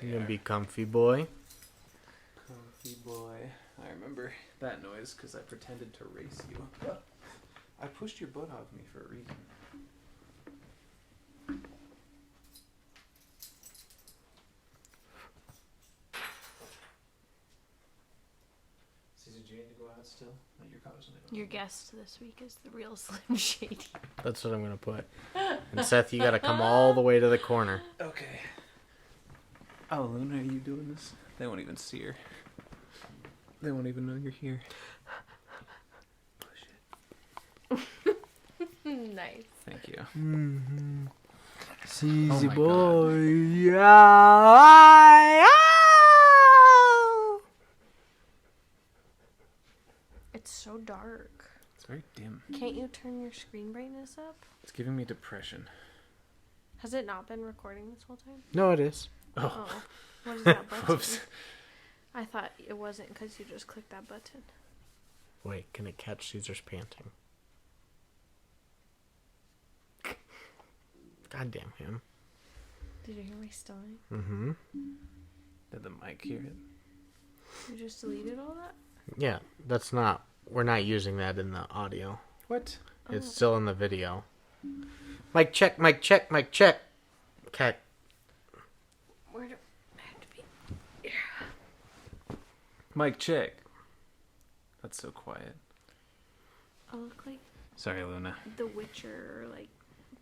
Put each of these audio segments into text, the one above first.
You gonna be comfy boy? Comfy boy. I remember that noise because I pretended to race you. I pushed your butt off me for a reason. Did you need to go out still? No, your car's only going. Your guest this week is the real Slim Shady. That's what I'm gonna put. And Seth, you gotta come all the way to the corner. Okay. Oh, Luna, are you doing this? They won't even see her. They won't even know you're here. Push it. Nice. Thank you. Mm-hmm. Easy Oh my boy. Yeah. It's so dark. It's very dim. Can't you turn your screen brightness up? It's giving me depression. Has it not been recording this whole time? No, it is. Oh. What is that button? Oops. I thought it wasn't because you just clicked that button. Wait, can it catch Caesar's panting? Goddamn him. Did you hear my stomach? Mm-hmm. Did the mic hear it? You just deleted all that? Yeah, that's not... We're not using that in the audio. What? It's still in the video. Mic check, mic check, mic check. Okay. Where do I have to be? Mic check. That's so quiet. I look like Sorry, Luna. The Witcher or like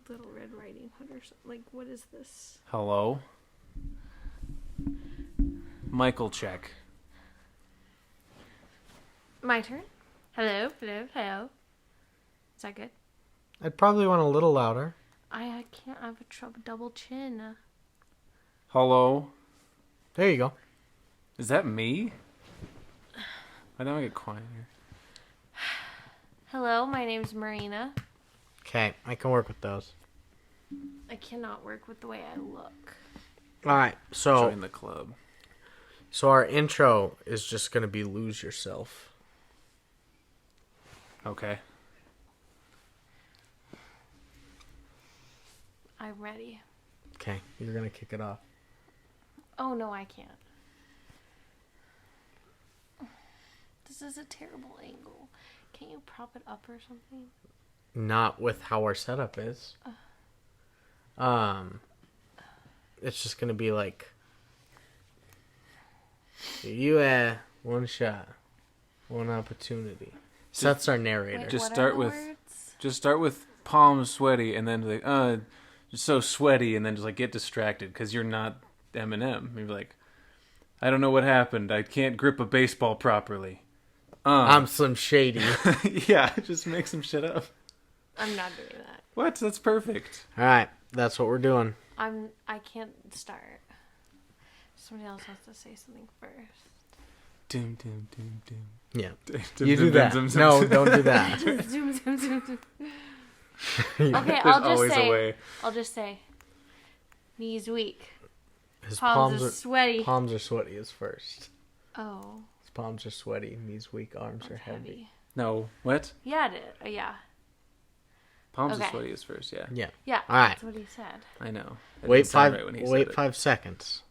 Little Red Riding Hood or something. Like, what is this? Hello? Michael check. My turn? Hello, hello, hello. Is that good? I'd probably want a little louder. I can't. I have a double chin. Hello? There you go. Is that me? Why don't I get quiet here? Hello, my name's Marina. Okay, I can work with those. I cannot work with the way I look. Alright, so... Join the club. So our intro is just going to be Lose Yourself. Okay. I'm ready. Okay, you're going to kick it off. Oh, no, I can't. This is a terrible angle. Can't you prop it up or something? Not with how our setup is. It's just going to be like... You had one shot, one opportunity. Seth's our narrator. Wait, Just what start are the with- words? Just start with palms sweaty and then like, just so sweaty and then just like get distracted because you're not Eminem. You're like, I don't know what happened. I can't grip a baseball properly. I'm Slim Shady. Yeah, just make some shit up. I'm not doing that. What? That's perfect. Alright, that's what we're doing. I can't start. Somebody else has to say something first. Doom, doom, doom, doom. Yeah. Doom, You doom, do that. doom, doom, No, doom. don't do that. Zoom, zoom, zoom, zoom. Yeah. Okay, There's I'll always a way. just say, knees weak, His palms are sweaty. Palms are sweaty is first. Oh, His palms are sweaty, knees weak, arms are heavy. No, what? Yeah, it is. Yeah. Palms Okay. are sweaty is first, yeah. Yeah. Yeah, All right. that's what he said. I know. That Wait didn't sound right when he said it. 5 seconds.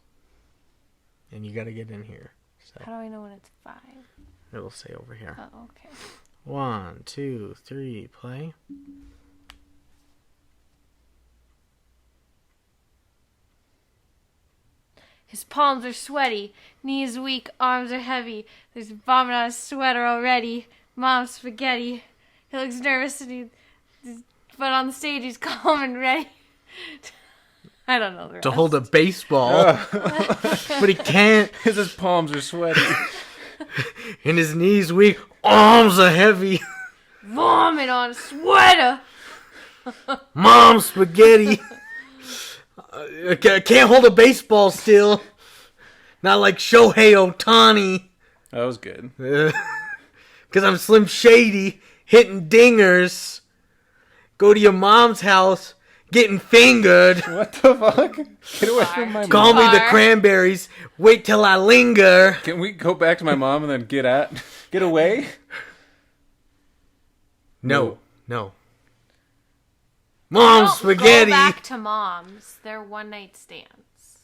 And you got to get in here. So How do I know when it's 5? it'll say over here. Oh, okay. 1, 2, 3, play. His palms are sweaty, knees weak, arms are heavy. There's vomit on his sweater already. Mom's spaghetti. He looks nervous, but on the stage he's calm and ready. I don't know the rest. To hold a baseball. But he can't. Because his palms are sweaty. And his knees weak, arms are heavy. Vomit on a sweater. Mom spaghetti. I can't hold a baseball still. Not like Shohei Ohtani. That was good. Because I'm Slim Shady, hitting dingers. Go to your mom's house, getting fingered. What the fuck? Get away from my Call mom. me the cranberries. Wait till I linger. Can we go back to my mom and then get away? No. Mom Don't spaghetti. Go back to mom's. They're one night stands.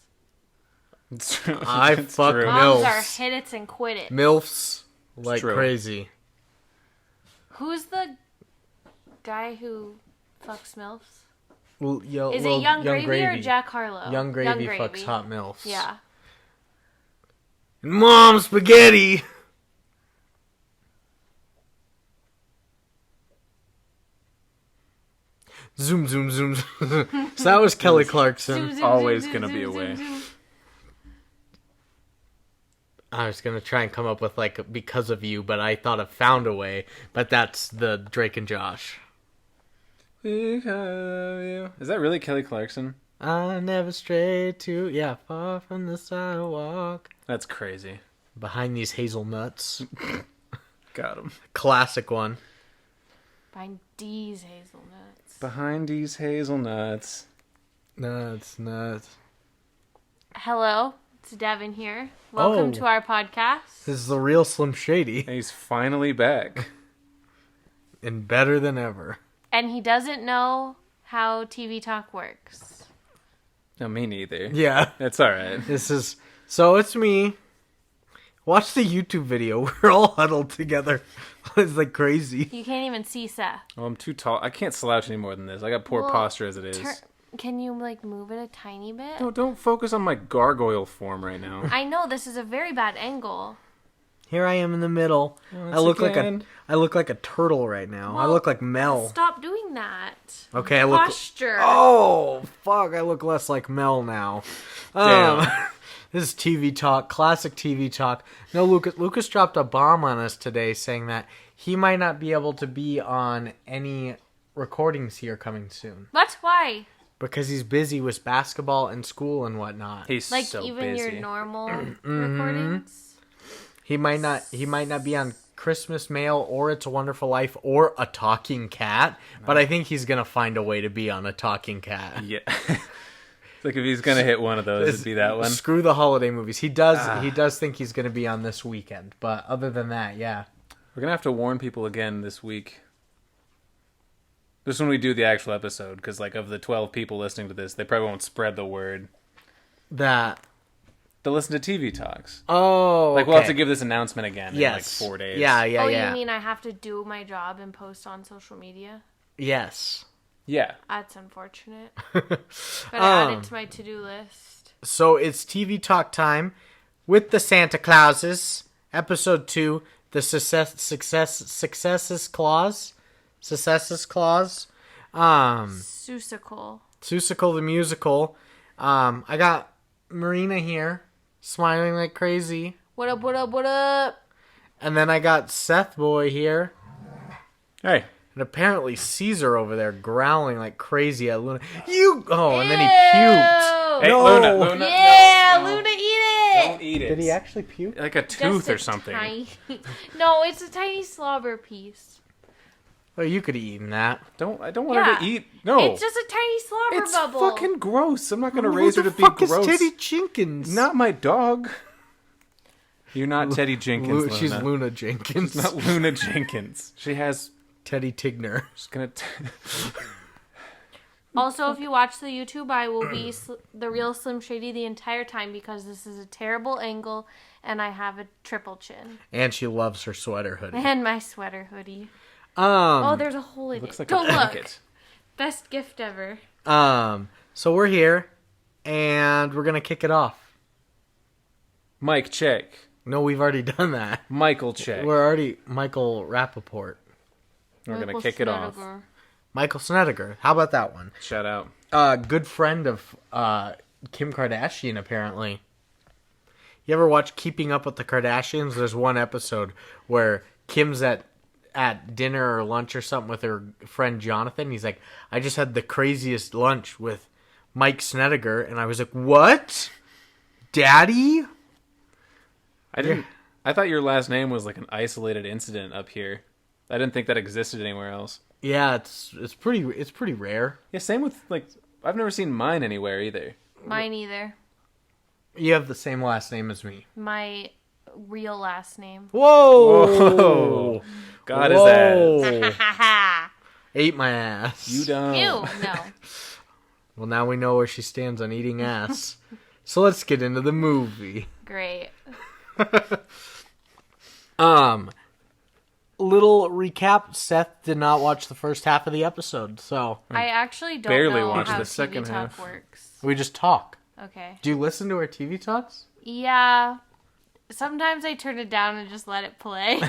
It's true. I It's fuck true. Moms MILFs. are hit it and quit it. MILFs like true. crazy. Who's the guy who fucks MILFs? Is Is it Young Gravy or Jack Harlow? Young Gravy fucks hot MILFs. Yeah. Mom spaghetti. Zoom, zoom, zoom. So that was Kelly Clarkson. Zoom, zoom, Always zoom, gonna zoom, be zoom, away. zoom. I was gonna try and come up with like because of you, but I thought I found a way. But that's the Drake and Josh. Because of you. Is that really Kelly Clarkson? I never strayed too far from the sidewalk. That's crazy. Behind these hazelnuts. Got him. Classic one. Find these hazelnuts. Behind these hazelnuts. Nuts. Hello, it's Devin here. Welcome to our podcast. This is the real Slim Shady. And he's finally back. And better than ever. And he doesn't know how TV talk works. No, me neither. Yeah. That's alright. So it's me. Watch the YouTube video. We're all huddled together. It's like crazy. You can't even see Seth. Oh, I'm too tall. I can't slouch any more than this. I got poor Well, posture as it is. Can you move it a tiny bit? Don't focus on my gargoyle form right now. I know this is a very bad angle. Here I am in the middle. I look like a turtle right now. I Well, look like Mel. Stop doing that. Okay, I look. Posture. Oh fuck! I look less like Mel now. Damn. This is TV talk, classic TV talk. No, Lucas dropped a bomb on us today, saying that he might not be able to be on any recordings here coming soon What? Why? because he's busy with basketball and school and whatnot. He's Like so even busy. your normal recordings? He might not be on Christmas Mail or It's a Wonderful Life or A Talking Cat, but I think he's gonna find a way to be on A Talking Cat. Yeah. It's like if he's gonna hit one of those, it'd be that one. Screw the holiday movies. He does think he's gonna be on this weekend, but other than that, yeah. We're gonna have to warn people again this week. Just when we do the actual episode, because like of the 12 people listening to this, they probably won't spread the word. That. They'll listen to TV talks. Oh, Like we'll have okay. to give this announcement again in like 4 days. Yeah. You mean I have to do my job and post on social media? Yes. Yeah. That's unfortunate. But add it to my to-do list. So it's TV talk time with the Santa Clauses, episode 2, the Successes Clause. Seussical the musical. I got Marina here, smiling like crazy. What up, what up, what up? And then I got Seth Boy here. Hey. And apparently Caesar over there growling like crazy at Luna. And then he puked. Hey, No. Luna. Yeah, no. Luna, eat it! Don't eat it. Did he actually puke? Like a Just tooth a or something. No, it's a tiny slobber piece. Oh, you could have eaten that. I don't want her to eat. No. It's just a tiny slobber It's bubble. fucking gross. I'm not gonna Who raise her the to be fuck gross. is Teddy Jenkins? Not my dog. You're not Teddy Jenkins. Luna. She's Luna Jenkins. Not Luna Jenkins. She has. Teddy Tigner. Just gonna. Also, if you watch the YouTube, I will be the real Slim Shady the entire time because this is a terrible angle and I have a triple chin. And she loves her sweater hoodie. And my sweater hoodie. Oh, there's a hole in Looks it. like Don't a look. blanket. Best gift ever. So we're here, and we're gonna kick it off. Mike check. No, we've already done that. Michael check. We're already Michael Rappaport. We're gonna kick it off. Michael Snedeker. How about that one? Shout out. Good friend of Kim Kardashian, apparently. You ever watch Keeping Up with the Kardashians? There's one episode where Kim's at dinner or lunch or something with her friend Jonathan. He's like, I just had the craziest lunch with Mike Snedeker. And I was like, what? Daddy? I thought your last name was like an isolated incident up here. I didn't think that existed anywhere else. Yeah, it's pretty rare. Yeah, same with like I've never seen mine anywhere either. Mine either. You have the same last name as me. My real last name. Whoa! Whoa. God is that. Ha ha. Ate my ass. You don't. Ew, no. Well, now we know where she stands on eating ass. So let's get into the movie. Great. Little recap. Seth did not watch the first half of the episode, so I actually don't Barely know watched how the TV second talk half. works. we just talk. Okay. Do you listen to our TV talks? Yeah. Sometimes I turn it down and just let it play.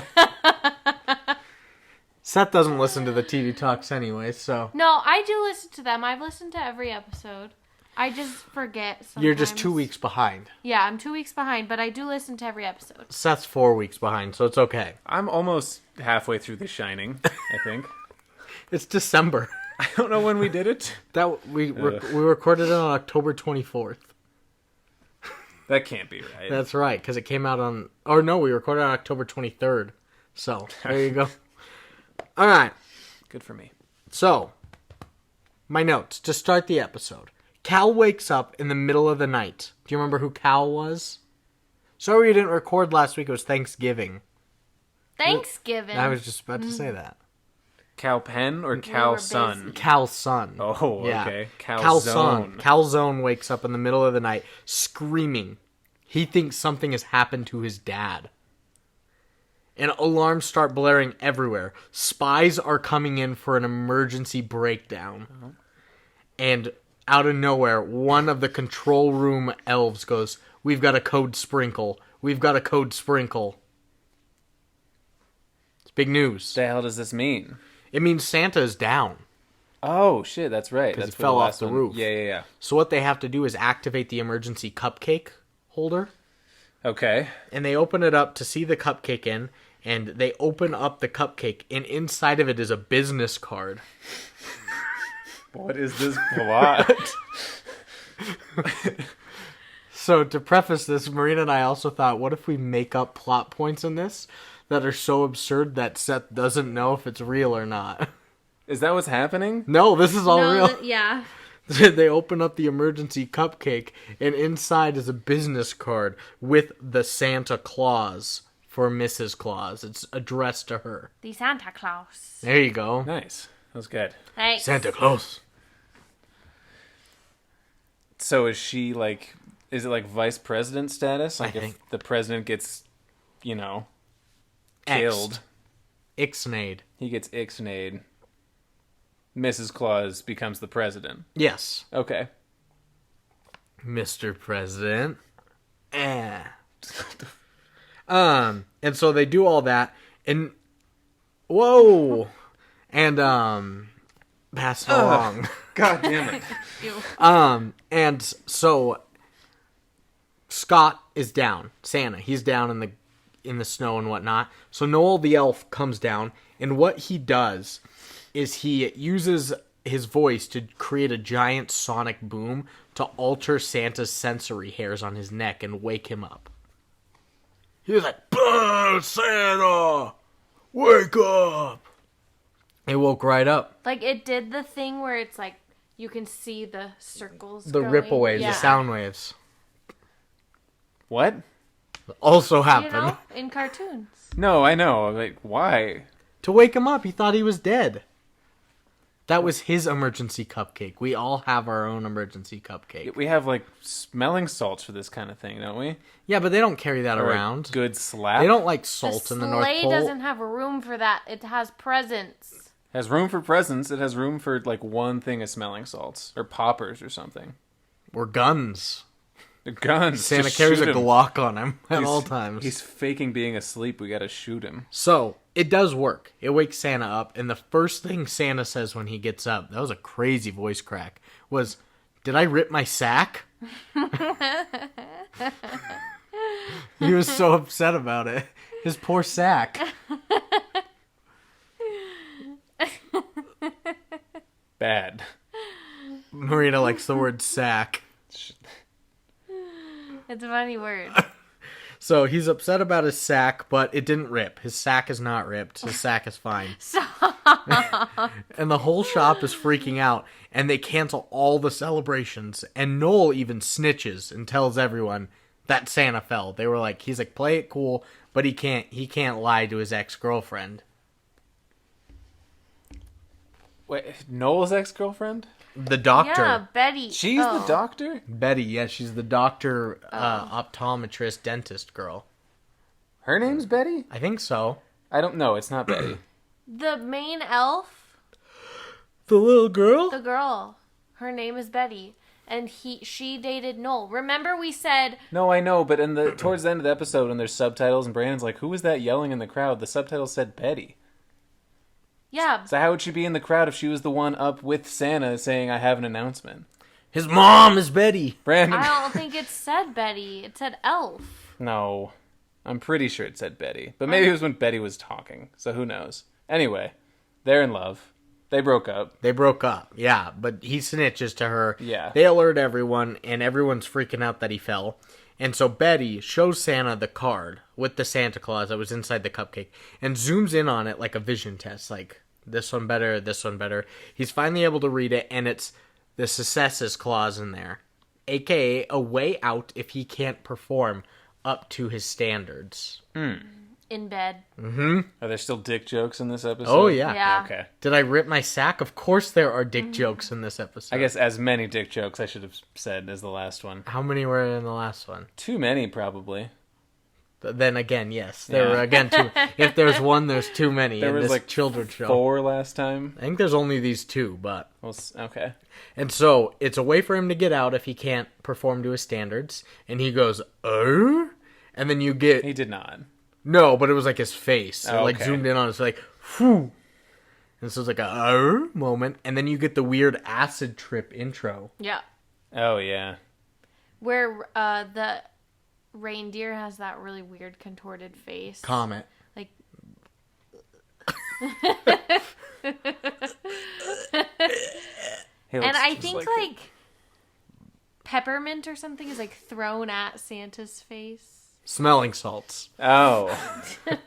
Seth doesn't listen to the TV talks anyway, so No, I do listen to them. I've listened to every episode. I just forget sometimes. you're just 2 weeks behind. Yeah, I'm 2 weeks behind, but I do listen to every episode. Seth's 4 weeks behind, so it's okay. I'm almost halfway through The Shining, I think. It's December. I don't know when we did it. That we recorded it on October 24th. That can't be right. That's right, because it came out on... Or no, we recorded on October 23rd. So, there you go. All right. Good for me. So, my notes to start the episode. Cal wakes up in the middle of the night. Do you remember who Cal was? Sorry you didn't record last week. It was Thanksgiving. Thanksgiving. I was just about to say that. Cal Penn or were Cal busy. Sun? Cal's son. Oh, Yeah. okay. Cal's Calzone. son. Calzone wakes up in the middle of the night screaming. He thinks something has happened to his dad. And alarms start blaring everywhere. Spies are coming in for an emergency breakdown. And out of nowhere, one of the control room elves goes, "We've got a code sprinkle. We've got a code sprinkle." It's big news. What the hell does this mean? It means Santa is down. Oh, shit, that's right. 'Cause That's he fell what off last the one- roof. Yeah. So what they have to do is activate the emergency cupcake holder. Okay. And they open it up to see the cupcake in. And they open up the cupcake. And inside of it is a business card. What is this plot? So to preface this, Marina and I also thought, what if we make up plot points in this that are so absurd that Seth doesn't know if it's real or not? Is that what's happening? No, this is all No, real. yeah. They open up the emergency cupcake, and inside is a business card with the Santa Claus for Mrs. Claus. It's addressed to her. The Santa Claus. There you go. Nice. That was good. Thanks. Santa Claus. So is she like... Is it like vice president status? Like think. if the president gets, killed, Ixnade. he gets ixnayed. Mrs. Claus becomes the president. Yes. Okay. Mr. President. And so they do all that, and whoa, and pass it along. God damn it. Ew. And so Scott is down. Santa, he's down in the snow and whatnot. So Noel the elf comes down, and what he does is he uses his voice to create a giant sonic boom to alter Santa's sensory hairs on his neck and wake him up. He was like, "Santa, wake up!" It woke right up. Like, it did the thing where it's like, you can see the circles The going. ripple waves, Yeah. the sound waves. What? Also You happened. know, in cartoons. No, I know. Like, why? To wake him up, he thought he was dead. That was his emergency cupcake. We all have our own emergency cupcake. We have, like, smelling salts for this kind of thing, don't we? Yeah, but they don't carry that Or a around. good slap. They don't like The salt in the North sleigh Pole. doesn't have a room for that. It has presents. Has room for presents. It has room for, like, one thing of smelling salts. Or poppers or something. Or guns. The guns. Santa Just carries a shoot him. Glock on him at He's- all times. He's faking being asleep. We gotta shoot him. So, it does work. It wakes Santa up, and the first thing Santa says when he gets up, that was a crazy voice crack, was, "Did I rip my sack?" He was so upset about it. His poor sack. Bad. Marina likes the word sack. It's a funny word. So he's upset about his sack, but it didn't rip. His sack is not ripped. His sack is fine. And the whole shop is freaking out, and they cancel all the celebrations. And Noel even snitches and tells everyone that Santa fell. They were like, he's like, play it cool, but he can't lie to his ex-girlfriend. Wait, Noel's ex-girlfriend? The doctor. Yeah, Betty. She's the Oh. doctor? Betty, yeah, she's the doctor, optometrist, dentist girl. Her name's Betty? I think so. I don't know. It's not Betty. The main elf, The little girl? the girl, her name is Betty. And she dated Noel. Remember we said... No, I know, but towards the end of the episode when there's subtitles and Brandon's like, who was that yelling in the crowd? The subtitles said Betty. Yeah, So how would she be in the crowd if she was the one up with Santa saying, I have an announcement? His mom is Betty. Brandon. I don't think it said Betty. It said elf. No. I'm pretty sure it said Betty. But maybe it was when Betty was talking. So who knows? Anyway, they're in love. They broke up. They broke up, yeah, but he snitches to her. Yeah. They alert everyone, and everyone's freaking out that he fell. And so Betty shows Santa the card with the Santa Claus that was inside the cupcake and zooms in on it like a vision test, like this one better, this one better. He's finally able to read it, and it's the successes clause in there, aka a way out if he can't perform up to his standards. In bed. Are there still dick jokes in this episode? Oh, yeah. Yeah. Okay. Did I rip my sack? Of course there are dick jokes in this episode. I guess as many dick jokes I should have said as the last one. How many were in the last one? Too many, probably. But then again, yes. There Yeah. were, again, two. If there's one, there's too many There in was this like children's show. 4 last time. I think there's only these two, but... Well, okay. And so, it's a way for him to get out if he can't perform to his standards. And he goes, oh? And then you get... He did not. No, but it was like his face. It Oh, like okay. zoomed in on it. It's like, whew. And so it's like a moment. And then you get the weird acid trip intro. Yeah. Oh, yeah. Where the reindeer has that really weird contorted face. Comet. Like... He And looks I just think, like, peppermint or something is, like, thrown at Santa's face. Smelling salts. Oh.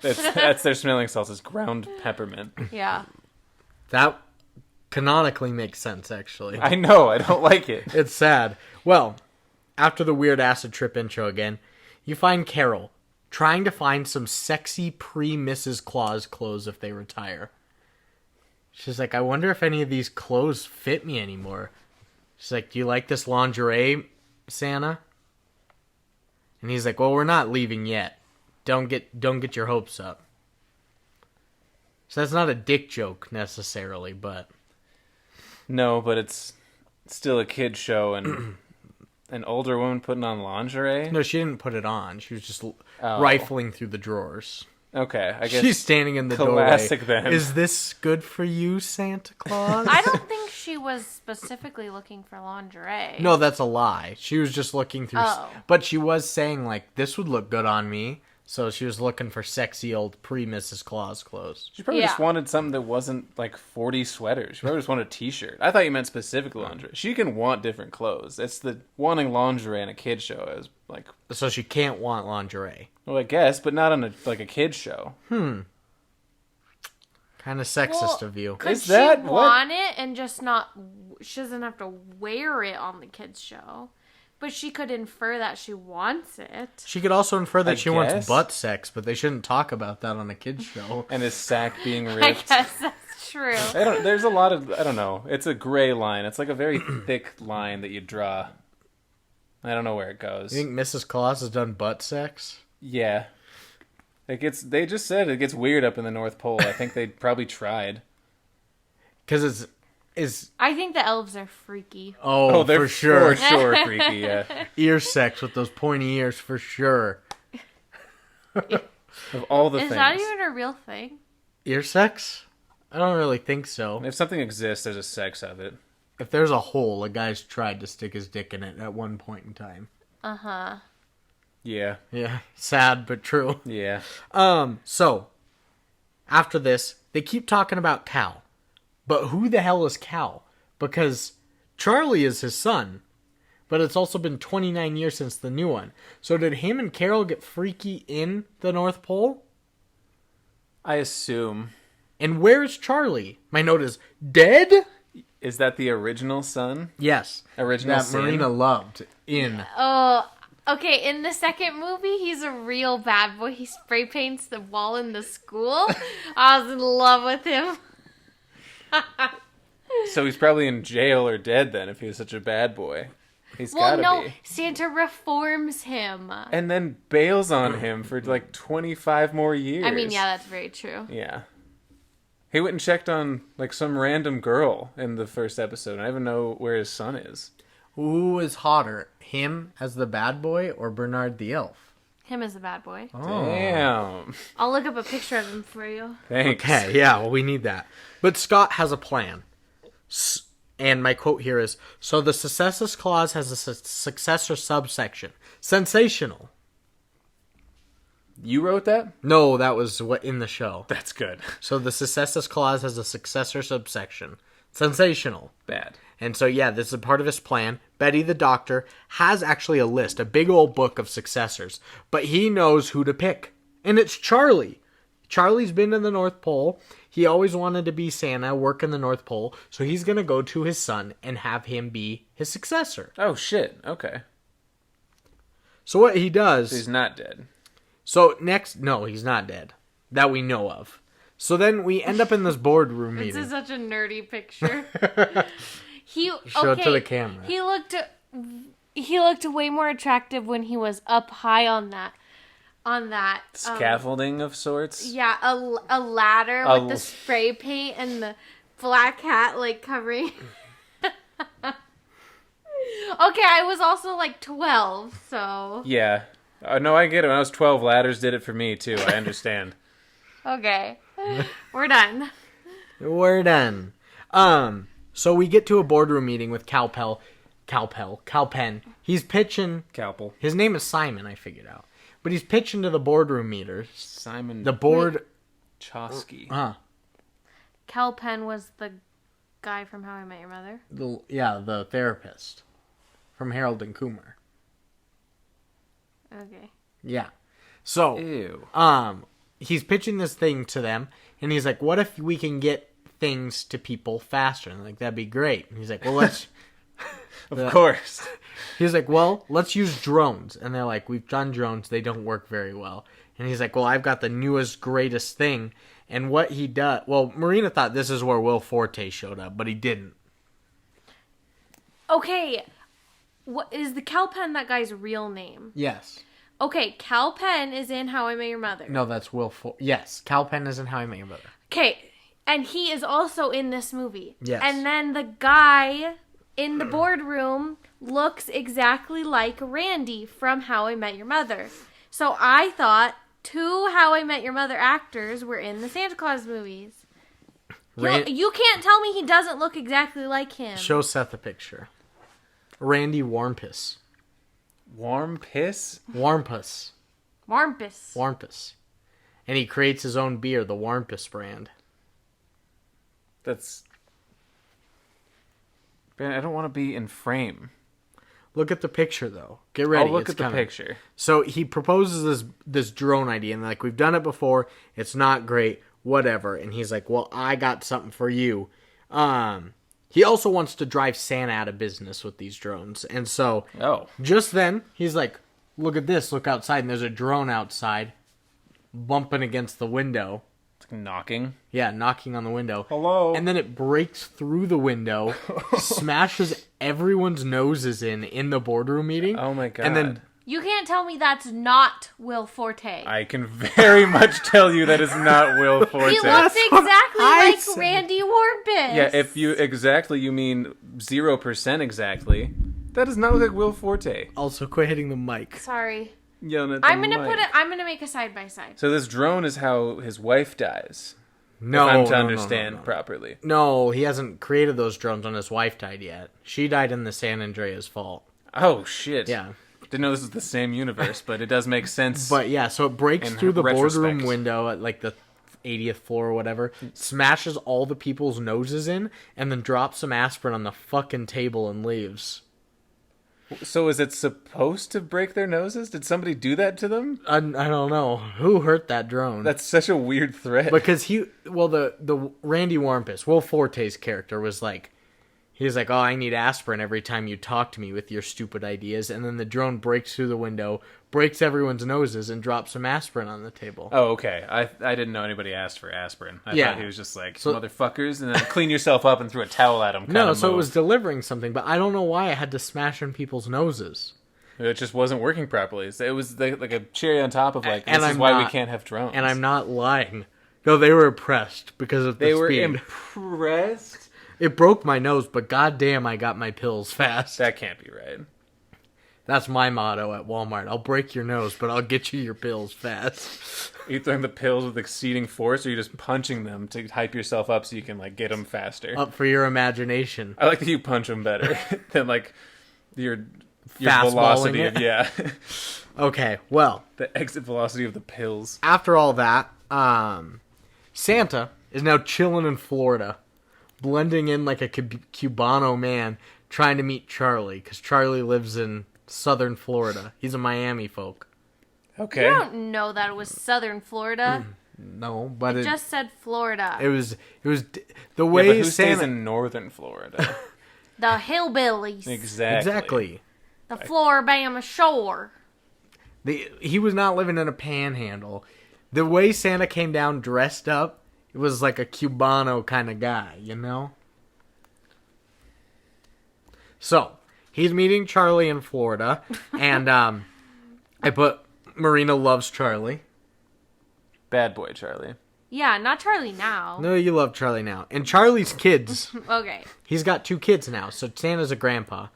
That's their smelling salts, is ground peppermint. Yeah. That canonically makes sense, actually. I know, I don't like it. It's sad. Well, after the weird acid trip intro again, you find Carol trying to find some sexy pre-Mrs. Claus clothes if they retire. She's like, I wonder if any of these clothes fit me anymore. She's like, do you like this lingerie, Santa? And he's like, well, we're not leaving yet. Don't get your hopes up. So that's not a dick joke necessarily, but No, but it's still a kid's show, and an older woman putting on lingerie? no, she didn't put it on. She was just rifling through the drawers. Okay, I guess She's standing in the classic doorway. then. Is this good for you, Santa Claus? I don't think she was specifically looking for lingerie. No, that's a lie. She was just looking through. Oh. But she was saying, like, this would look good on me. So she was looking for sexy old pre-Mrs. Claus clothes. She probably just Yeah. wanted something that wasn't like 40 sweaters. She probably just wanted a t-shirt. I thought you meant specific lingerie. She can want different clothes. It's the wanting lingerie in a kid's show is like, So she can't want lingerie. well, I guess, but not on a kid's show. Kind of sexist of you. Could Is she that what- want it and just not... She doesn't have to wear it on the kids' show. But she could infer that she wants it. She could also infer that I she guess. wants butt sex, but they shouldn't talk about that on a kid's show. And his sack being I ripped. guess that's true. There's a lot of, I don't know. It's a gray line. It's like a very thick line that you draw. I don't know where it goes. You think Mrs. Claus has done butt sex? Yeah. They just said it gets weird up in the North Pole. I think they probably tried. Because it's I think the elves are freaky. Oh, they're for sure. For sure freaky, yeah. Ear sex with those pointy ears for sure. Of all the Is things. that even a real thing? Ear sex? I don't really think so. If something exists, there's a sex of it. If there's a hole, a guy's tried to stick his dick in it at one point in time. Uh-huh. Yeah. Yeah, sad but true. Yeah. So after this, they keep talking about Cal. But who the hell is Cal? Because Charlie is his son, but it's also been 29 years since the new one. So did him and Carol get freaky in the North Pole? I assume. And where is Charlie? My note is dead? Is that the original son? Yes. Original that sin? Marina loved in. Oh, okay. In the second movie, he's a real bad boy. He spray paints the wall in the school. I was in love with him. So he's probably in jail or dead then if he was such a bad boy. He's Well, gotta no, be. Santa reforms him. And then bails on him for like 25 more years. I mean, yeah, that's very true. Yeah. He went and checked on like some random girl in the first episode. I don't even know where his son is. Who is hotter, him as the bad boy or Bernard the elf? Him as the bad boy. Oh. Damn. I'll look up a picture of him for you. Thanks. Okay, yeah, well, we need that. But Scott has a plan. And my quote here is, so the successor clause has a successor subsection. Sensational. You wrote that? No, that was what in the show. That's good. So the successor clause has a successor subsection. Sensational. Bad. And so, yeah, this is a part of his plan. Betty the doctor has actually a list, a big old book of successors. But he knows who to pick. And it's Charlie. Charlie's been to the North Pole. He always wanted to be Santa, work in the North Pole. So he's going to go to his son and have him be his successor. Oh, shit. Okay. So what he does... So he's not dead. So next... No, he's not dead. That we know of. So then we end up in this boardroom This meeting. is such a nerdy picture. Show it to the camera. He looked way more attractive when he was up high on that Scaffolding of sorts? yeah, a ladder with the spray paint and the black hat like covering. Okay, I was also like 12, so Yeah. No, I get it. When I was 12, ladders did it for me, too. I understand. okay. We're done. We're done. So we get to a boardroom meeting with Calpen. He's pitching. Calpel. His name is Simon, I figured out. But he's pitching to the boardroom meters. Simon The board. Chosky. Cal Penn was the guy from How I Met Your Mother. The therapist from Harold and Kumar. Okay. Yeah. So, Ew. he's pitching this thing to them, and he's like, "What if we can get things to people faster?" And like, that'd be great. And he's like, "Well, let's." Of course. He's like, "Well, let's use drones." And they're like, "We've done drones; they don't work very well." And he's like, "Well, I've got the newest, greatest thing." And what he does, well, Marina thought this is where Will Forte showed up, but he didn't. Okay. What is the Cal Penn that guy's real name? Yes. Okay, Cal Penn is in How I Met Your Mother. No, that's Will Forte. Yes, Cal Penn is in How I Met Your Mother. Okay, and he is also in this movie. Yes. And then the guy in the boardroom looks exactly like Randy from How I Met Your Mother. So I thought 2 How I Met Your Mother actors were in the Santa Claus movies. You can't tell me he doesn't look exactly like him. Show Seth a picture. Randy Warmpus. Warm piss? Warmpus. Warmpus. Warmpus. And he creates his own beer, the Warmpus brand. That's... Man, I don't want to be in frame. Look at the picture, though. Get ready. I'll look It's at the coming. picture. So he proposes this drone idea, and like, we've done it before. It's not great. Whatever. And he's like, well, I got something for you. He also wants to drive Santa out of business with these drones. And so just then, he's like, look at this. Look outside. And there's a drone outside bumping against the window. It's like knocking. Yeah, knocking on the window. Hello. And then it breaks through the window, smashes everyone's noses in the boardroom meeting. Oh my god. And then You can't tell me that's not Will Forte. I can very much tell you that is not Will Forte. He looks exactly I like said. Randy Warmpus. Yeah, if you mean 0% exactly. That does not look like Will Forte. also quit hitting the mic. Sorry. Yelling at the I'm gonna mic. I'm gonna make a side by side. So this drone is how his wife dies. No, if I'm to no, understand no. properly. No, he hasn't created those drones when his wife died yet. She died in the San Andreas fault. Oh shit. Yeah. Didn't know this was the same universe, but it does make sense. But yeah, so it breaks In through the boardroom retrospect. window at like the 80th floor or whatever, smashes all the people's noses in, and then drops some aspirin on the fucking table and leaves. So is it supposed to break their noses? Did somebody do that to them? I don't know. Who hurt that drone? That's such a weird threat. Because the Randy Warmpus, Will Forte's character was like, he's like, oh, I need aspirin every time you talk to me with your stupid ideas. And then the drone breaks through the window, breaks everyone's noses, and drops some aspirin on the table. Oh, okay. I didn't know anybody asked for aspirin. I thought he was just like, So- motherfuckers, and then clean yourself up and threw a towel at him. No, so it was delivering something, but I don't know why it had to smash in people's noses. It just wasn't working properly. It was like a cherry on top of like, And this is I'm why we not- can't have drones. And I'm not lying. No, they were impressed because of the They were speed. impressed? It broke my nose, but goddamn, I got my pills fast. That can't be right. That's my motto at Walmart. I'll break your nose, but I'll get you your pills fast. Are you throwing the pills with exceeding force, or are you just punching them to hype yourself up so you can like get them faster? Up for your imagination. I like that you punch them better than like your Fastballing velocity it. of Okay, well, the exit velocity of the pills. after all that, Santa is now chilling in Florida, blending in like a Cubano man, trying to meet Charlie, because Charlie lives in southern Florida. He's a Miami folk. Okay. You don't know that it was southern Florida. No, but It just said Florida. it was the Yeah, way but who Santa stays in northern Florida? the hillbillies. Exactly. The Floribama Shore. He was not living in a panhandle. The way Santa came down dressed up, it was like a Cubano kind of guy, you know? So, he's meeting Charlie in Florida, and I put Marina loves Charlie. Bad boy, Charlie. Yeah, not Charlie now. No, you love Charlie now. And Charlie's kids, Okay. he's got 2 kids now, so Santa's a grandpa,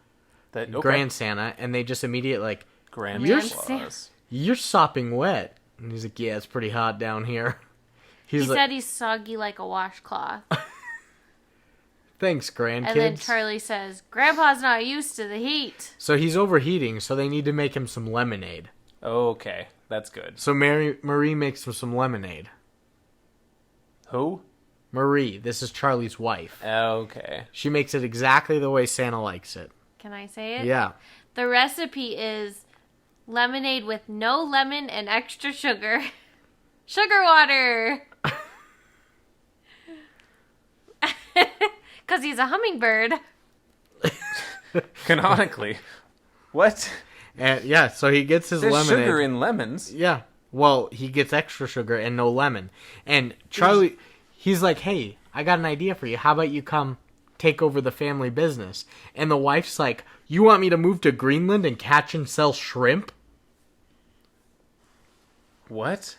That okay. Grand Santa, and they just immediately like, Grand You're- Claus. you're sopping wet. And he's like, yeah, it's pretty hot down here. He He's like, said he's soggy like a washcloth. thanks, grandkids. And then Charlie says, Grandpa's not used to the heat. So he's overheating, so they need to make him some lemonade. Okay, that's good. So Marie makes him some lemonade. Who? Marie, this is Charlie's wife. Okay. She makes it exactly the way Santa likes it. Can I say it? Yeah. The recipe is lemonade with no lemon and extra sugar. Sugar water! Because he's a hummingbird. Canonically. What? And yeah, so he gets his There's lemonade. sugar in lemons. Yeah. Well, he gets extra sugar and no lemon. And Charlie, he's like, hey, I got an idea for you. How about you come take over the family business? And the wife's like, you want me to move to Greenland and catch and sell shrimp? What?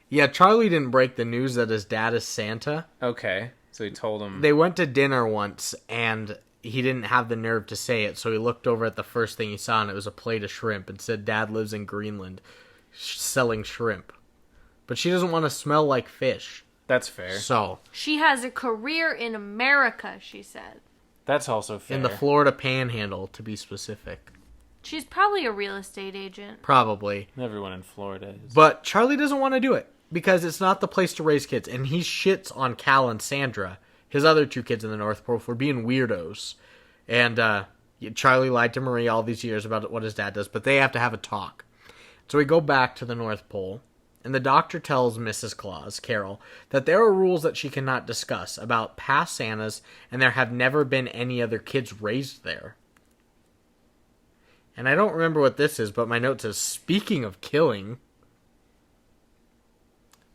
Yeah, Charlie didn't break the news that his dad is Santa. Okay. So he told him. They went to dinner once, and he didn't have the nerve to say it, so he looked over at the first thing he saw, and it was a plate of shrimp, and said, Dad lives in Greenland, selling shrimp. But she doesn't want to smell like fish. That's fair. So, She has a career in America, she said. That's also fair. in the Florida Panhandle, to be specific. She's probably a real estate agent. Probably. Everyone in Florida is. But Charlie doesn't want to do it, because it's not the place to raise kids, and he shits on Cal and Sandra, his other 2 kids in the North Pole, for being weirdos. And Charlie lied to Marie all these years about what his dad does, but they have to have a talk. So we go back to the North Pole, and the doctor tells Mrs. Claus, Carol, that there are rules that she cannot discuss about past Santas, and there have never been any other kids raised there. And I don't remember what this is, but my note says, speaking of killing,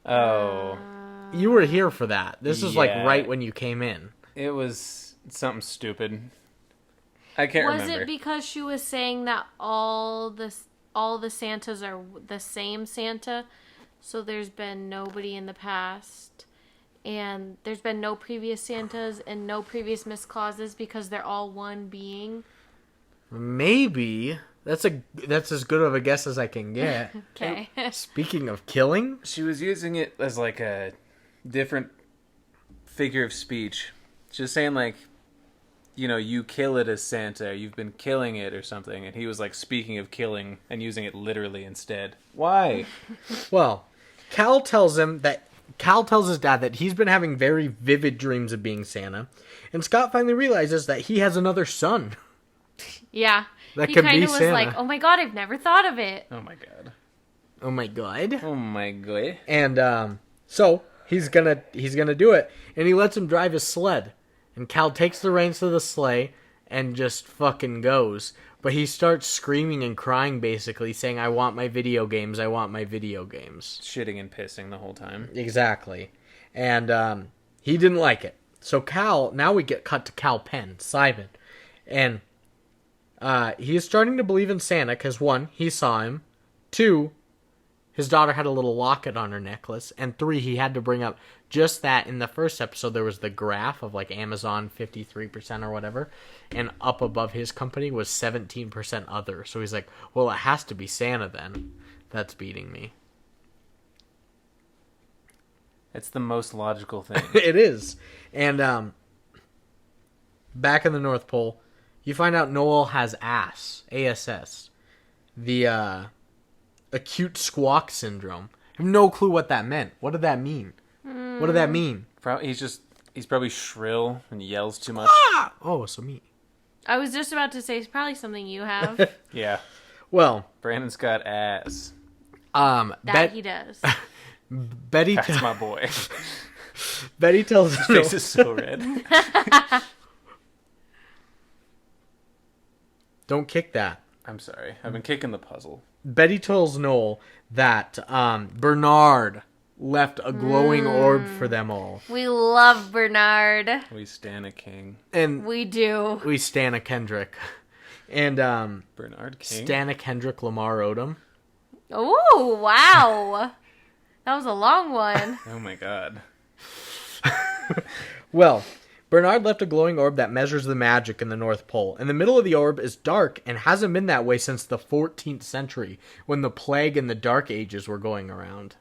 Oh. you were here for that. This is like Yeah. right when you came in. It was something stupid. I can't Was remember. it because she was saying that all the Santas are the same Santa? So there's been nobody in the past, and there's been no previous Santas and no previous Miss Clauses because they're all one being. Maybe. That's as good of a guess as I can get. Okay. Speaking of killing, She was using it as like a different figure of speech. She was saying like, you know, you kill it as Santa, or you've been killing it or something, and he was like speaking of killing and using it literally instead. Why? well, Cal tells his dad that he's been having very vivid dreams of being Santa, and Scott finally realizes that he has another son. Yeah. That He could kind be of was Santa. like, oh my god, I've never thought of it. Oh my god. Oh my god. Oh my god. And so he's gonna do it, and he lets him drive his sled. And Cal takes the reins to the sleigh and just fucking goes. But he starts screaming and crying, basically, saying, I want my video games, I want my video games. Shitting and pissing the whole time. Exactly. And he didn't like it. So Cal, now we get cut to Cal Penn, Simon. And he is starting to believe in Santa because, 1, he saw him. 2, his daughter had a little locket on her necklace. And 3, he had to bring up just that in the first episode there was the graph of like Amazon 53% or whatever. And up above his company was 17% other. So he's like, well, it has to be Santa then. That's beating me. It's the most logical thing. It is. And back in the North Pole, you find out Noel has ASS. The acute squawk syndrome. I have no clue what that meant. What did that mean? What did that mean? He's probably shrill and yells too much. Ah! Oh, so me. I was just about to say it's probably something you have. Yeah. Well, Brandon's got ass. That he does. Betty. That's my boy. Betty tells His face is so red. Don't kick that. I'm sorry. I've been kicking the puzzle. Betty tells Noel that Bernard left a glowing orb for them all. We love Bernard. We stan a king. And We do. we stan a Kendrick. And Bernard King? stan a Kendrick Lamar Odom. Oh, wow. That was a long one. Oh my god. Well, Bernard left a glowing orb that measures the magic in the North Pole. And the middle of the orb is dark and hasn't been that way since the 14th century when the plague and the Dark Ages were going around.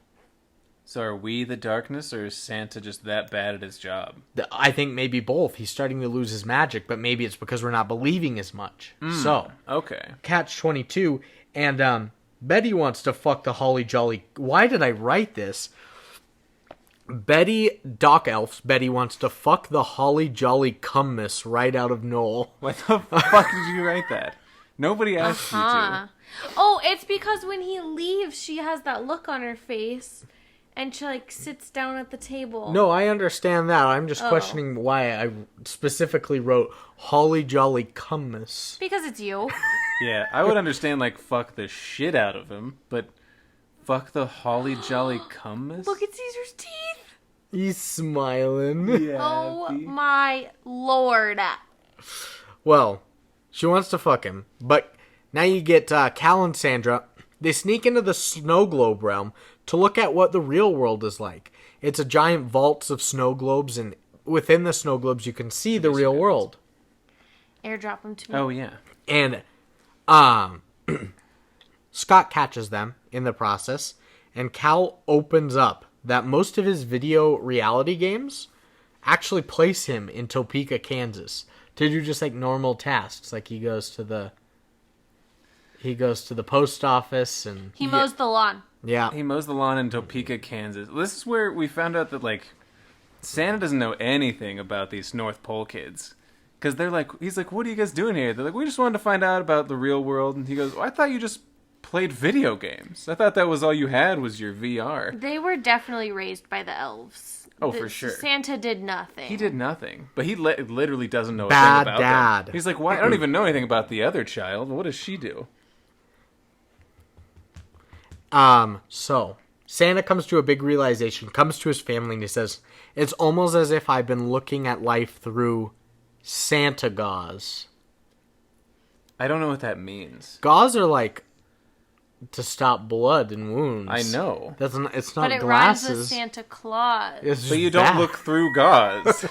So are we the darkness, or is Santa just that bad at his job? I think maybe both. He's starting to lose his magic, but maybe it's because we're not believing as much. So, Okay. Catch-22, and Betty wants to fuck the Holly Jolly... Why did I write this? Betty wants to fuck the Holly Jolly Cummus right out of Noel. What the fuck did you write that? Nobody asked you to. Oh, it's because when he leaves, she has that look on her face, and she like sits down at the table. No, I understand that. I'm just questioning why I specifically wrote Holly Jolly Cummus. Because it's you. Yeah, I would understand, like, fuck the shit out of him, but fuck the Holly Jolly Cummus? Look at Caesar's teeth. He's smiling. Yeah. Oh my lord. Well, she wants to fuck him, but now you get Cal and Sandra. They sneak into the snow globe realm to look at what the real world is like. It's a giant vaults of snow globes, and within the snow globes you can see the real world. Airdrop him to me. Oh, yeah. And Scott catches them in the process, and Cal opens up that most of his video reality games actually place him in Topeka, Kansas, to do just like normal tasks. Like he goes to the post office and He mows the lawn. yeah. He mows the lawn in Topeka, Kansas. This is where we found out that, like, Santa doesn't know anything about these North Pole kids. Because he's like, what are you guys doing here? They're like, we just wanted to find out about the real world. And he goes, I thought you just played video games. I thought that was all you had was your VR. They were definitely raised by the elves. Oh, for sure. Santa did nothing. He did nothing. But he literally doesn't know a Bad thing about dad. them. He's like, why? I don't even know anything about the other child. What does she do? So Santa comes to a big realization, comes to his family, and he says, it's almost as if I've been looking at life through Santa gauze. I don't know what that means. Gauze are like to stop blood and wounds. I know. It's not But it rhymes glasses. with Santa Claus. It's But you just don't that. look through gauze.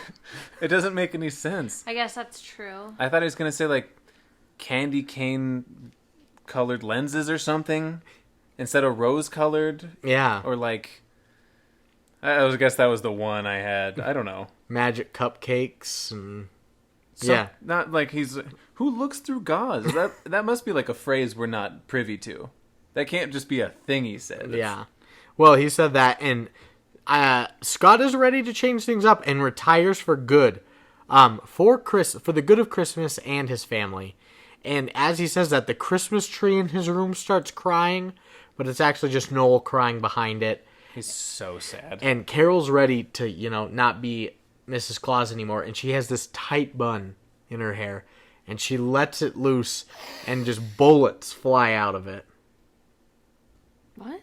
It doesn't make any sense. I guess that's true. I thought he was going to say, like, candy cane colored lenses or something instead of rose colored. Yeah. Or, like, I guess that was the one I had. I don't know. Magic cupcakes and yeah. Not like who looks through gauze? That must be like a phrase we're not privy to. That can't just be a thing he said. Yeah. Well, he said that, and Scott is ready to change things up and retires for good, for the good of Christmas and his family. And as he says that, the Christmas tree in his room starts crying, but it's actually just Noel crying behind it. He's so sad. And Carol's ready to, not be Mrs. Claus anymore, and she has this tight bun in her hair. and she lets it loose, and just bullets fly out of it. What?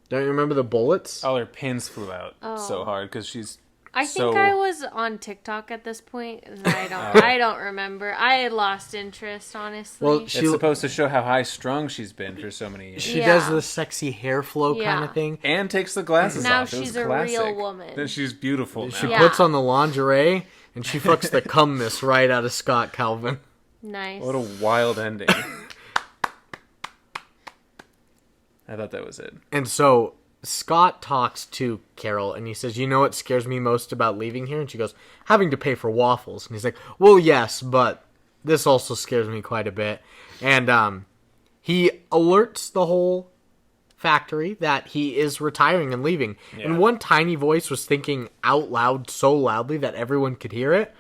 Don't you remember the bullets? All her pins flew out so hard because she's. I think I was on TikTok at this point. And I don't remember. I had lost interest, honestly. Well, It's supposed to show how high strung she's been for so many years. She does the sexy hair flow kind of thing. And takes the glasses Now off. It was she's a classic. real woman. Then she's beautiful now. She puts on the lingerie, and she fucks the cum mist right out of Scott Calvin. Nice. What a wild ending. I thought that was it. And so Scott talks to Carol, and he says, you know what scares me most about leaving here? And she goes, having to pay for waffles. And he's like, well, yes, but this also scares me quite a bit. And he alerts the whole factory that he is retiring and leaving. Yeah. And one tiny voice was thinking out loud so loudly that everyone could hear it.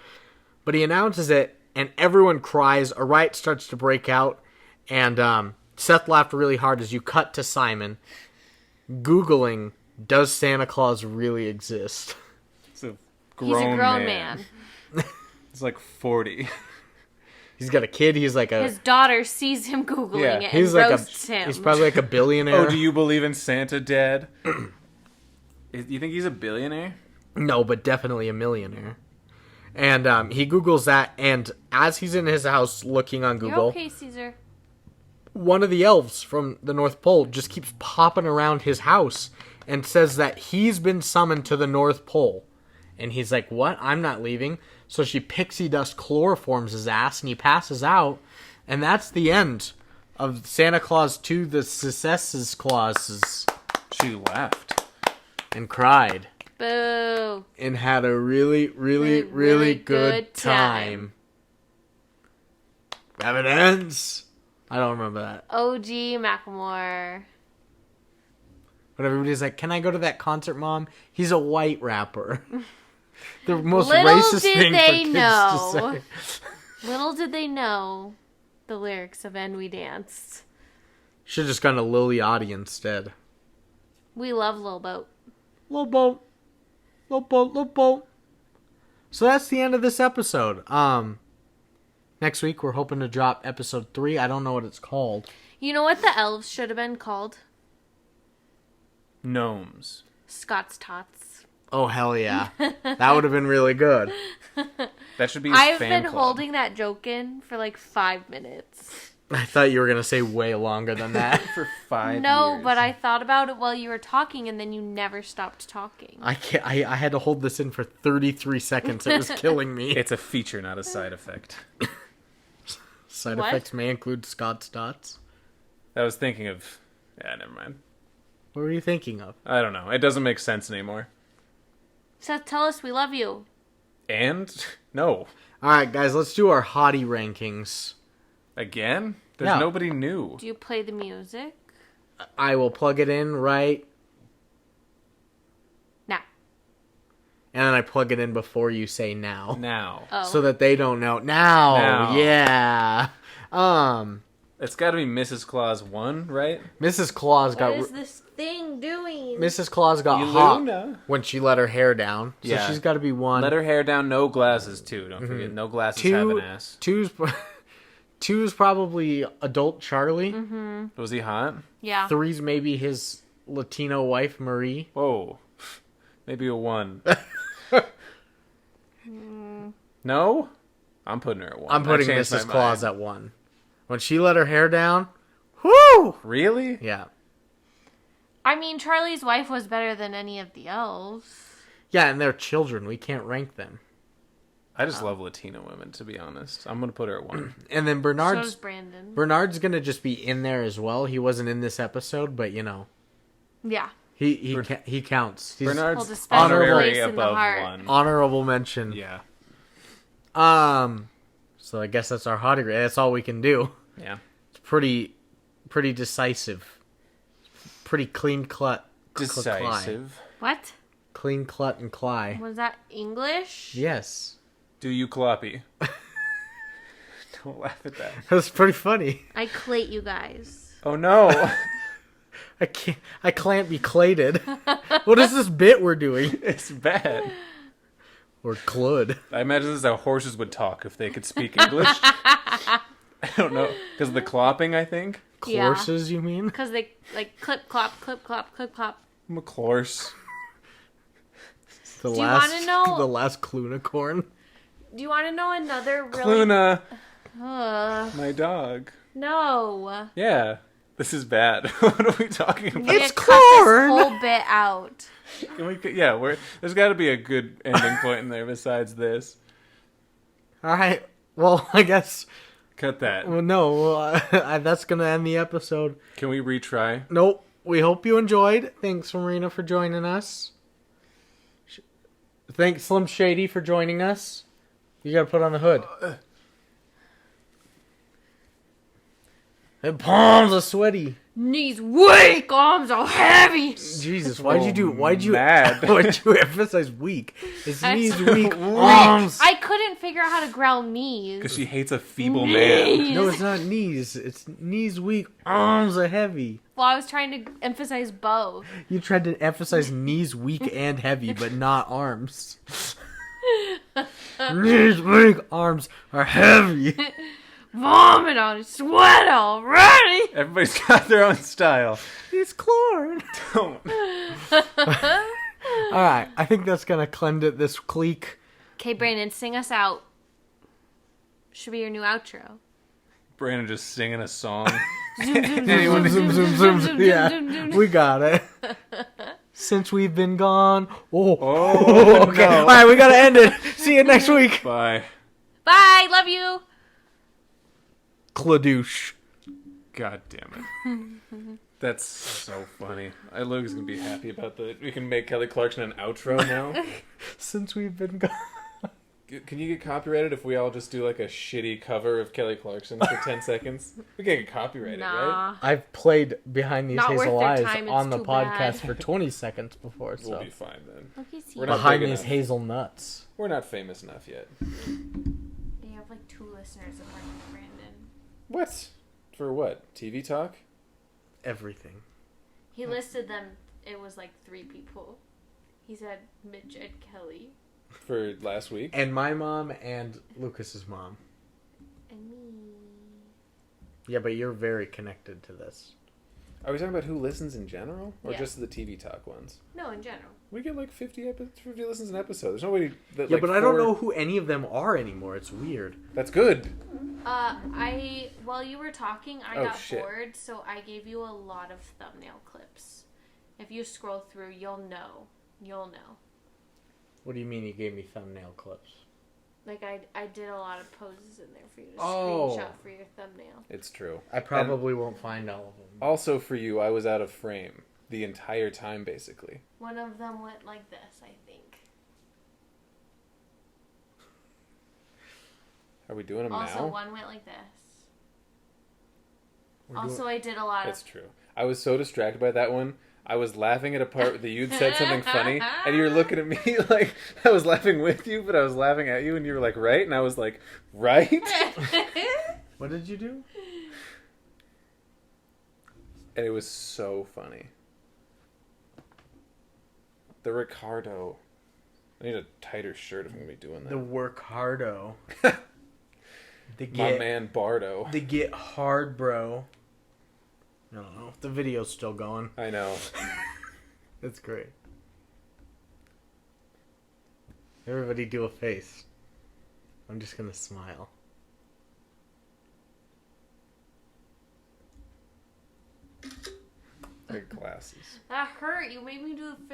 But he announces it, and everyone cries. A riot starts to break out. And Seth laughed really hard as you cut to Simon Googling, does Santa Claus really exist? He's a He's a grown man. He's like 40. He's got a kid. He's like a. His daughter sees him Googling it and He's like roasts him. He's probably like a billionaire. Oh, do you believe in Santa, Dad? You think he's a billionaire? No, but definitely a millionaire. And he Googles that, and as he's in his house looking on You're Google, okay, Caesar. one of the elves from the North Pole just keeps popping around his house and says that he's been summoned to the North Pole. And he's like, what? I'm not leaving. So she pixie dust chloroforms his ass, and he passes out. And that's the end of Santa Claus 2, the Successes Clauses. She laughed. And cried. Boo. And had a really, really, really good time. Evidence. I don't remember that. OG Macklemore. But everybody's like, can I go to that concert, Mom? He's a white rapper. The most Little racist did thing they for kids know. to say. Little did they know the lyrics of And We Danced. Should have just gone to Lil Yachty instead. We love Lil Boat. Lil boat. Lil boat, lil boat. So that's the end of this episode. Next week we're hoping to drop episode 3. I don't know what it's called. You know what the elves should have been called? Gnomes. Scott's Tots. Oh, hell yeah. That would have been really good. That should be his I've fan been club. holding that joke in for like 5 minutes. I thought you were going to say way longer than that. For 5 No, years. but I thought about it while you were talking, and then you never stopped talking. I had to hold this in for 33 seconds. It was killing me. It's a feature, not a side effect. Side What? effects may include Scott's dots. I was thinking of... Yeah, never mind. What were you thinking of? I don't know. It doesn't make sense anymore. Seth, tell us we love you. And? No. All right, guys, let's do our hottie rankings. Again? There's Yeah. nobody new. Do you play the music? I will plug it in right, Nah. and then I plug it in before you say now. Now. Oh. So that they don't know. Now. Now. Yeah. It's got to be Mrs. Claus 1, right? Mrs. Claus got... What is this thing doing? Mrs. Claus got Iluna. hot when she let her hair down. So Yeah. she's got to be 1. Let her hair down, no glasses, too. Don't forget, no glasses have an ass. Two's probably adult Charlie. Was he hot? Yeah. 3's maybe his Latino wife, Marie. Whoa. Maybe a 1. No? I'm putting her at 1. I'm putting I changed Mrs. my Claus mind. at 1. When she let her hair down, whoo! Really? Yeah. I mean, Charlie's wife was better than any of the elves. Yeah, and they're children. We can't rank them. I just love Latino women, to be honest. I'm going to put her at 1. And then So does Brandon. Bernard's going to just be in there as well. He wasn't in this episode, but, you know, Yeah. he counts. He's Hold a Honorary special honorable- place in the above heart. 1. honorable mention. Yeah. So I guess that's our hottie. That's all we can do. Yeah. It's pretty decisive. Pretty clean cut. Decisive. What? Clean Clut and Cly. Was that English? Yes. Do you cloppy? Don't laugh at that. That was pretty funny. I clate you guys. Oh no. I can't be clated. What is this bit we're doing? It's bad. Or clud. I imagine this is how horses would talk if they could speak English. I don't know. Because of the clopping, I think. Yeah. Courses, you mean? Because they like clip clop, clip clop, clip clop. I'm a course. The Do you last, wanna know- the last Clunicorn? Do you want to know another really? Cluna, Ugh, my dog. no. Yeah. This is bad. What are we talking about? We need It's to cut this corn. whole bit out. There's got to be a good ending point in there besides this. All right. Well, I guess. Cut that. Well, no. That's gonna end the episode. Can we retry? Nope. We hope you enjoyed. Thanks, Marina, for joining us. Thanks, Slim Shady, for joining us. You gotta put on the hood. The palms are sweaty. Knees weak, arms are heavy. Jesus, why'd you mad. why'd you emphasize weak? His I'm knees so weak, arms. I couldn't figure out how to growl knees. Because she hates a feeble man. Knees. No, it's not knees. It's knees weak, arms are heavy. Well, I was trying to emphasize both. You tried to emphasize knees weak and heavy, but not arms. Knees weak, arms are heavy. Vomit on sweat already. Everybody's got their own style. It's corn. Don't. Alright, I think that's gonna cleanse it this clique. Okay, Brandon, sing us out. Should be your new outro. Brandon just singing a song. Zoom, zoom, zoom. Yeah, we got it. Since we've been gone. Oh, okay. no. Alright, we gotta end it. See you next week. Bye. Bye, love you. Cladouche. God damn it. That's so funny. Logan's gonna be happy about that. We can make Kelly Clarkson an outro now. Since we've been gone. Can you get copyrighted if we all just do like a shitty cover of Kelly Clarkson for 10 seconds? We can't get copyrighted, right? Nah. I've played Behind These Not worth Hazel their Eyes time, on it's the too podcast bad. for 20 seconds before, We'll so. be fine then. Okay, see. We're not Behind big These enough. Hazelnuts. We're not famous enough yet. They have like 2 listeners according to Brandon. What? For what? TV talk? Everything. He listed them. It was like 3 people. He said Mitch and Kelly For last week? And my mom and Lucas's mom. and me. Yeah, but you're very connected to this. Are we talking about who listens in general? Or Yeah. just the TV talk ones? No, in general. We get like 50 listens an episode. There's nobody that Yeah, like but I don't 4 know who any of them are anymore. It's weird. That's good. While you were talking, I Oh, got shit. bored, so I gave you a lot of thumbnail clips. If you scroll through, you'll know. You'll know. What do you mean you gave me thumbnail clips? Like, I did a lot of poses in there for you to Oh. screenshot for your thumbnail. It's true. I probably won't find all of them. Also for you, I was out of frame the entire time, basically. One of them went like this, I think. Are we doing them Also, now? one went like this. We're Also, I did a lot That's of... true. I was so distracted by that one. I was laughing at a part that you'd said something funny, and you were looking at me like I was laughing with you, but I was laughing at you, and you were like, right? And I was like, right? What did you do? And it was so funny. The Ricardo. I need a tighter shirt if I'm going to be doing The that. work hardo. The My get, man Bardo. the get hard, bro. I don't know. The video's still going. I know. That's great. Everybody do a face. I'm just gonna smile. Big glasses. That hurt. You made me do the